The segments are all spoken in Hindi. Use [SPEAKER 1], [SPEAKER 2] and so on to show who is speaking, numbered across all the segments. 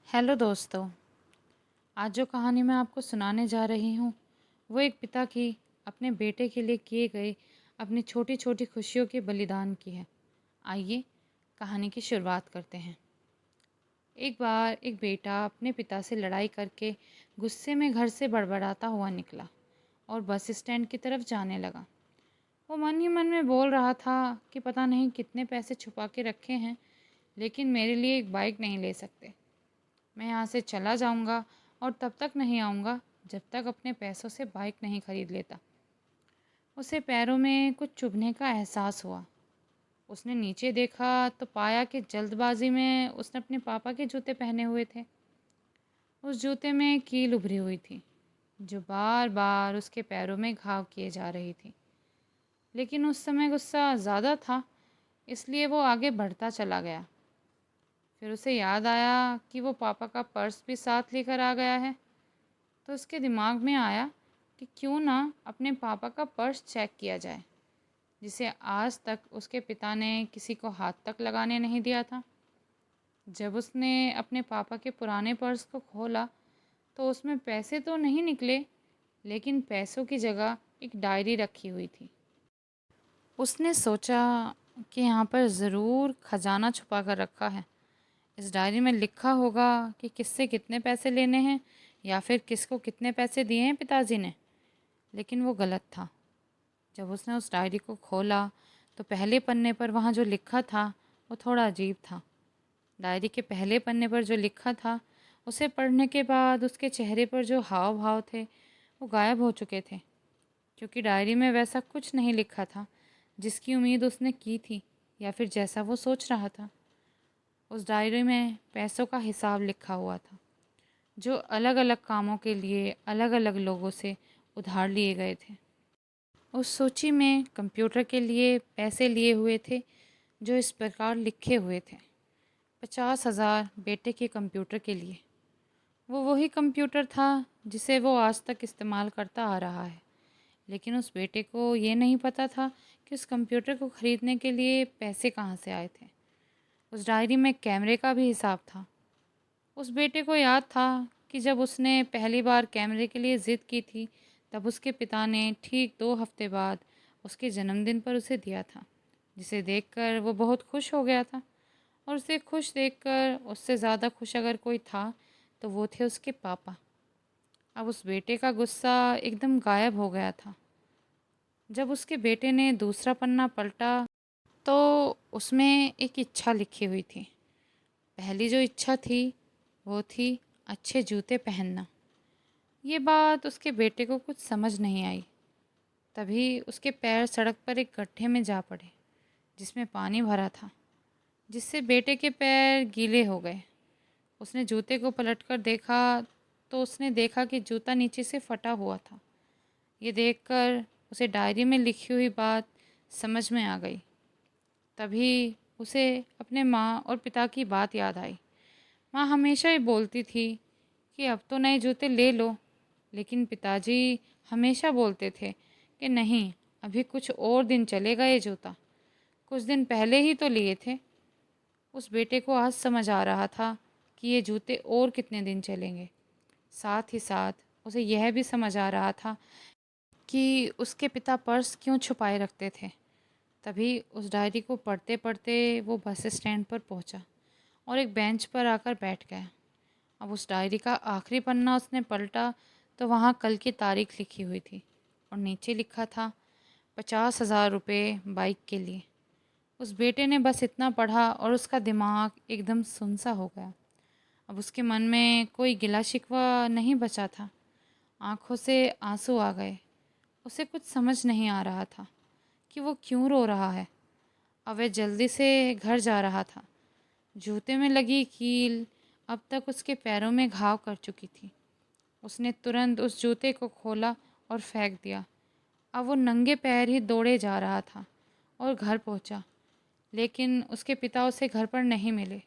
[SPEAKER 1] हेलो दोस्तों। आज जो कहानी मैं आपको सुनाने जा रही हूँ वो एक पिता की अपने बेटे के लिए किए गए अपनी छोटी छोटी खुशियों के बलिदान की है। आइए कहानी की शुरुआत करते हैं। एक बार एक बेटा अपने पिता से लड़ाई करके गुस्से में घर से बड़बड़ाता हुआ निकला और बस स्टैंड की तरफ जाने लगा। वो मन ही मन में बोल रहा था कि पता नहीं कितने पैसे छुपा के रखे हैं, लेकिन मेरे लिए एक बाइक नहीं ले सकते। मैं यहाँ से चला जाऊँगा और तब तक नहीं आऊँगा जब तक अपने पैसों से बाइक नहीं खरीद लेता। उसे पैरों में कुछ चुभने का एहसास हुआ। उसने नीचे देखा तो पाया कि जल्दबाजी में उसने अपने पापा के जूते पहने हुए थे। उस जूते में कील उभरी हुई थी जो बार बार उसके पैरों में घाव किए जा रही थी। लेकिन उस समय गुस्सा ज़्यादा था, इसलिए वो आगे बढ़ता चला गया। फिर उसे याद आया कि वो पापा का पर्स भी साथ लेकर आ गया है। तो उसके दिमाग में आया कि क्यों ना अपने पापा का पर्स चेक किया जाए, जिसे आज तक उसके पिता ने किसी को हाथ तक लगाने नहीं दिया था। जब उसने अपने पापा के पुराने पर्स को खोला तो उसमें पैसे तो नहीं निकले, लेकिन पैसों की जगह एक डायरी रखी हुई थी। उसने सोचा कि यहाँ पर ज़रूर खजाना छुपा कर रखा है। इस डायरी में लिखा होगा कि किससे कितने पैसे लेने हैं या फिर किसको कितने पैसे दिए हैं पिताजी ने। लेकिन वो गलत था। जब उसने उस डायरी को खोला तो पहले पन्ने पर वहाँ जो लिखा था वो थोड़ा अजीब था। डायरी के पहले पन्ने पर जो लिखा था, उसे पढ़ने के बाद उसके चेहरे पर जो हाव भाव थे वो गायब हो चुके थे, क्योंकि डायरी में वैसा कुछ नहीं लिखा था जिसकी उम्मीद उसने की थी या फिर जैसा वो सोच रहा था। उस डायरी में पैसों का हिसाब लिखा हुआ था, जो अलग अलग कामों के लिए अलग अलग लोगों से उधार लिए गए थे। उस सूची में कंप्यूटर के लिए पैसे लिए हुए थे, जो इस प्रकार लिखे हुए थे: 50,000 बेटे के कंप्यूटर के लिए। वो वही कंप्यूटर था जिसे वो आज तक इस्तेमाल करता आ रहा है, लेकिन उस बेटे को ये नहीं पता था कि उस कंप्यूटर को ख़रीदने के लिए पैसे कहाँ से आए थे। उस डायरी में कैमरे का भी हिसाब था। उस बेटे को याद था कि जब उसने पहली बार कैमरे के लिए ज़िद की थी, तब उसके पिता ने ठीक 2 हफ्ते बाद उसके जन्मदिन पर उसे दिया था, जिसे देखकर वो बहुत खुश हो गया था। और उसे खुश देखकर उससे ज़्यादा खुश अगर कोई था तो वो थे उसके पापा। अब उस बेटे का गुस्सा एकदम गायब हो गया था। जब उसके बेटे ने दूसरा पन्ना पलटा तो उसमें एक इच्छा लिखी हुई थी। पहली जो इच्छा थी वो थी अच्छे जूते पहनना। ये बात उसके बेटे को कुछ समझ नहीं आई। तभी उसके पैर सड़क पर एक गड्ढे में जा पड़े जिसमें पानी भरा था, जिससे बेटे के पैर गीले हो गए। उसने जूते को पलटकर देखा तो उसने देखा कि जूता नीचे से फटा हुआ था। ये देखकर उसे डायरी में लिखी हुई बात समझ में आ गई। तभी उसे अपने माँ और पिता की बात याद आई। माँ हमेशा ही बोलती थी कि अब तो नए जूते ले लो, लेकिन पिताजी हमेशा बोलते थे कि नहीं, अभी कुछ और दिन चलेगा ये जूता, कुछ दिन पहले ही तो लिए थे। उस बेटे को आज समझ आ रहा था कि ये जूते और कितने दिन चलेंगे। साथ ही साथ उसे यह भी समझ आ रहा था कि उसके पिता पर्स क्यों छुपाए रखते थे। तभी उस डायरी को पढ़ते पढ़ते वो बस स्टैंड पर पहुंचा और एक बेंच पर आकर बैठ गया। अब उस डायरी का आखिरी पन्ना उसने पलटा तो वहाँ कल की तारीख लिखी हुई थी और नीचे लिखा था 50,000 रुपये बाइक के लिए। उस बेटे ने बस इतना पढ़ा और उसका दिमाग एकदम सुन सा हो गया। अब उसके मन में कोई गिला शिकवा नहीं बचा था। आंखों से आंसू आ गए। उसे कुछ समझ नहीं आ रहा था कि वो क्यों रो रहा है। अब वह जल्दी से घर जा रहा था। जूते में लगी कील अब तक उसके पैरों में घाव कर चुकी थी। उसने तुरंत उस जूते को खोला और फेंक दिया। अब वो नंगे पैर ही दौड़े जा रहा था और घर पहुंचा, लेकिन उसके पिता उसे घर पर नहीं मिले।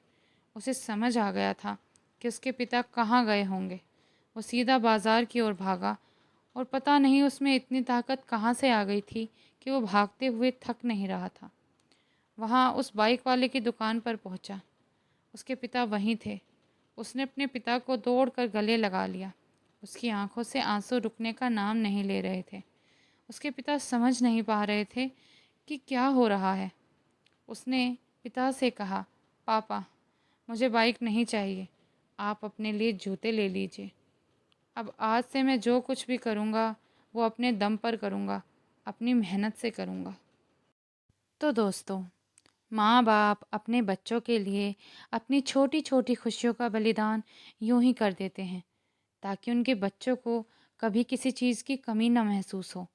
[SPEAKER 1] उसे समझ आ गया था कि उसके पिता कहाँ गए होंगे। वो सीधा बाज़ार की ओर भागा और पता नहीं उसमें इतनी ताकत कहाँ से आ गई थी कि वो भागते हुए थक नहीं रहा था। वहाँ उस बाइक वाले की दुकान पर पहुँचा। उसके पिता वहीं थे। उसने अपने पिता को दौड़कर गले लगा लिया। उसकी आंखों से आंसू रुकने का नाम नहीं ले रहे थे। उसके पिता समझ नहीं पा रहे थे कि क्या हो रहा है। उसने पिता से कहा, पापा, मुझे बाइक नहीं चाहिए, आप अपने लिए जूते ले लीजिए। अब आज से मैं जो कुछ भी करूँगा वो अपने दम पर करूँगा, अपनी मेहनत से करूँगा। तो दोस्तों, माँ बाप अपने बच्चों के लिए अपनी छोटी छोटी खुशियों का बलिदान यूं ही कर देते हैं ताकि उनके बच्चों को कभी किसी चीज़ की कमी ना महसूस हो।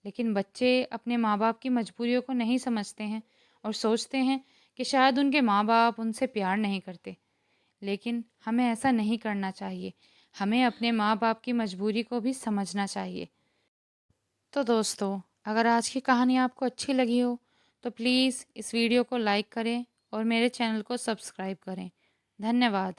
[SPEAKER 1] लेकिन बच्चे अपने माँ बाप की मजबूरियों को नहीं समझते हैं और सोचते हैं कि शायद उनके माँ बाप उनसे प्यार नहीं करते। लेकिन हमें ऐसा नहीं करना चाहिए। हमें अपने माँ बाप की मजबूरी को भी समझना चाहिए। तो दोस्तों, अगर आज की कहानी आपको अच्छी लगी हो तो प्लीज़ इस वीडियो को लाइक करें और मेरे चैनल को सब्सक्राइब करें। धन्यवाद।